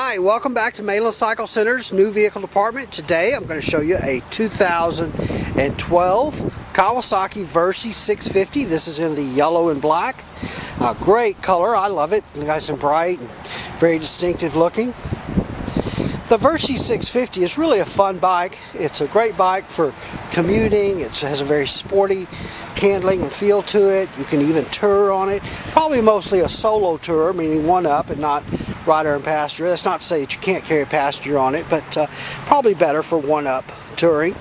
Hi, welcome back to Mainland Cycle Center's new vehicle department. Today I'm going to show you a 2012 Kawasaki Versys 650. This is in the yellow and black. Great color, I love it. Nice and bright and very distinctive looking. The Versys 650 is really a fun bike. It's a great bike for commuting. It has a very sporty handling and feel to it. You can even tour on it. Probably mostly a solo tour, meaning one up and not rider and passenger. That's not to say that you can't carry a passenger on it, but probably better for one up touring.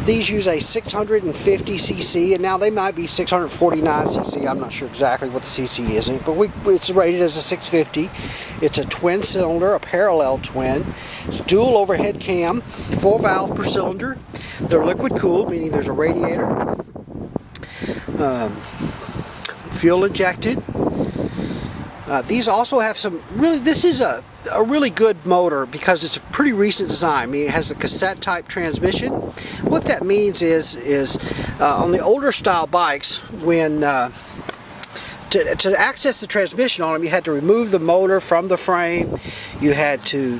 These use a 650cc, and now they might be 649cc. I'm not sure exactly what the cc is, but it's rated as a 650. It's a twin cylinder, a parallel twin. It's dual overhead cam, 4 valve per cylinder. They're liquid cooled, meaning there's a radiator. Fuel injected. These also have some this is a really good motor because it's a pretty recent design. I mean, it has a cassette type transmission. What that means is on the older style bikes, when to access the transmission on them, you had to remove the motor from the frame. You had to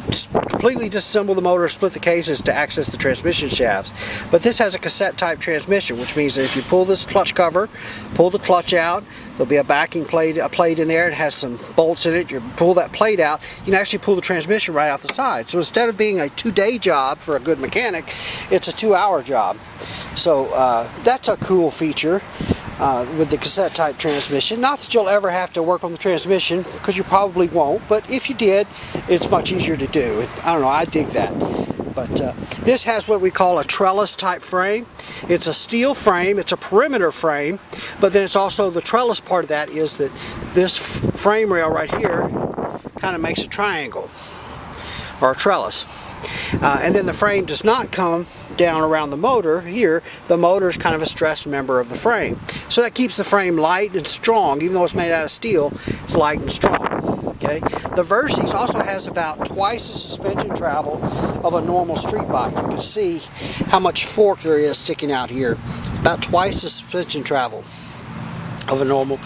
completely disassemble the motor, split the cases to access the transmission shafts. But this has a cassette type transmission, which means that if you pull this clutch cover, pull the clutch out, there'll be a backing plate, in there. It has some bolts in it. You pull that plate out, you can actually pull the transmission right out the side. So instead of being a 2-day job for a good mechanic, it's a 2-hour job. So that's a cool feature. With the cassette type transmission. Not that you'll ever have to work on the transmission, because you probably won't, but if you did, it's much easier to do. I don't know, I dig that. But this has what we call a trellis type frame. It's a steel frame, it's a perimeter frame, but then it's also the trellis part of that is that this frame rail right here kind of makes a triangle, or a trellis. And then the frame does not come down around the motor here. The motor is kind of a stressed member of the frame. So that keeps the frame light and strong. Even though it's made out of steel, it's light and strong. Okay. The Versys also has about twice the suspension travel of a normal street bike. You can see how much fork there is sticking out here. About twice the suspension travel of a normal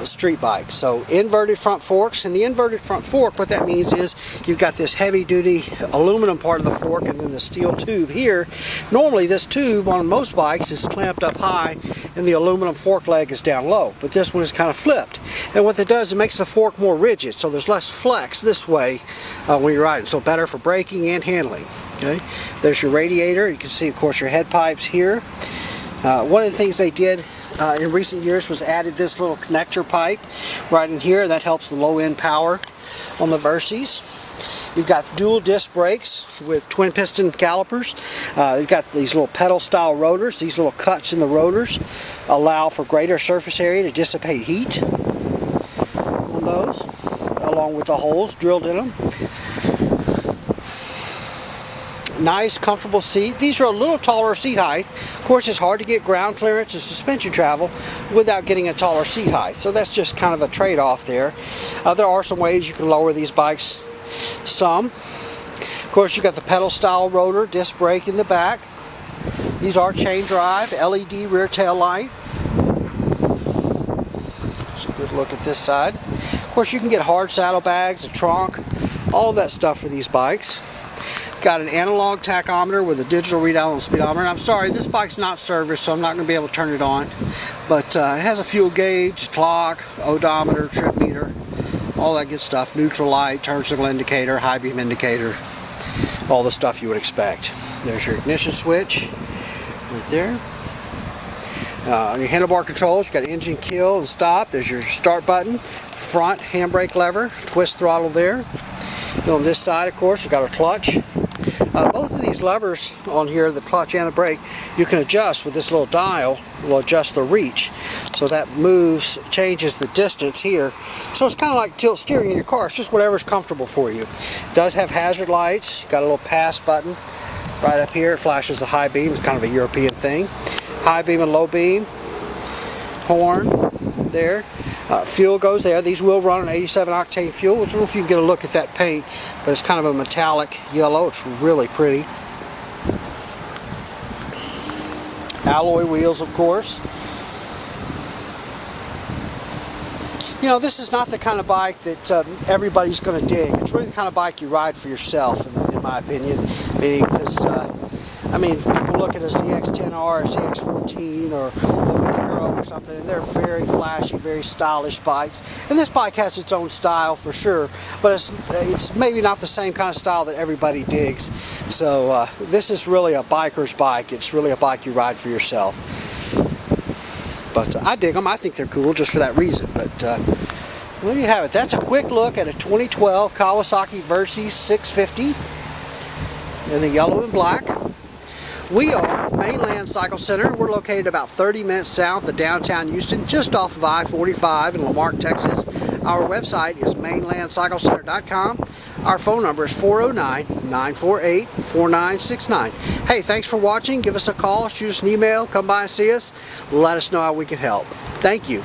street bike. So inverted front forks, and the inverted front fork, what that means is you've got this heavy duty aluminum part of the fork and then the steel tube here. Normally this tube on most bikes is clamped up high and the aluminum fork leg is down low, but this one is kind of flipped, and what that does, it makes the fork more rigid, so there's less flex this way when you're riding, so better for braking and handling. Okay, there's your radiator. You can see of course your head pipes here. One of the things they did in recent years was added this little connector pipe right in here. That helps the low end power on the Versys. You've got dual disc brakes with twin piston calipers. You've got these little pedal style rotors. These little cuts in the rotors allow for greater surface area to dissipate heat on those, along with the holes drilled in them. Nice, comfortable seat. These are a little taller seat height. Of course, it's hard to get ground clearance and suspension travel without getting a taller seat height. So that's just kind of a trade-off there. There are some ways you can lower these bikes some. Of course, you've got the pedal style rotor, disc brake in the back. These are chain drive, LED rear tail light. Just a good look at this side. Of course, you can get hard saddlebags, a trunk, all of that stuff for these bikes. Got an analog tachometer with a digital readout on the speedometer. And I'm sorry, this bike's not serviced, so I'm not going to be able to turn it on. But it has a fuel gauge, clock, odometer, trip meter, all that good stuff. Neutral light, turn signal indicator, high beam indicator, all the stuff you would expect. There's your ignition switch right there. On your handlebar controls, you've got engine kill and stop. There's your start button, front handbrake lever, twist throttle there. And on this side, of course, we've got our clutch. Both of these levers on here, the clutch and the brake, you can adjust with this little dial. Will adjust the reach, so that moves, changes the distance here. So it's kind of like tilt steering in your car. It's just whatever's comfortable for you. It does have hazard lights. You've got a little pass button right up here. It flashes the high beam. It's kind of a European thing. High beam and low beam. Horn there. Fuel goes there. These will run on 87 octane fuel. I don't know if you can get a look at that paint, but it's kind of a metallic yellow. It's really pretty. Alloy wheels, of course. You know, this is not the kind of bike that everybody's going to dig. It's really the kind of bike you ride for yourself, in my opinion. Because, I mean, people look at a ZX-10R or ZX-14 or the Vaquero or something, and they're very flashy, very stylish bikes. And this bike has its own style for sure, but it's maybe not the same kind of style that everybody digs. So this is really a biker's bike. It's really a bike you ride for yourself. But I dig them. I think they're cool just for that reason. But there you have it. That's a quick look at a 2012 Kawasaki Versys 650 in the yellow and black. We are Mainland Cycle Center. We're located about 30 minutes south of downtown Houston, just off of I-45 in LaMarque, Texas. Our website is mainlandcyclecenter.com. Our phone number is 409-948-4969. Hey, thanks for watching. Give us a call, shoot us an email, come by and see us. Let us know how we can help. Thank you.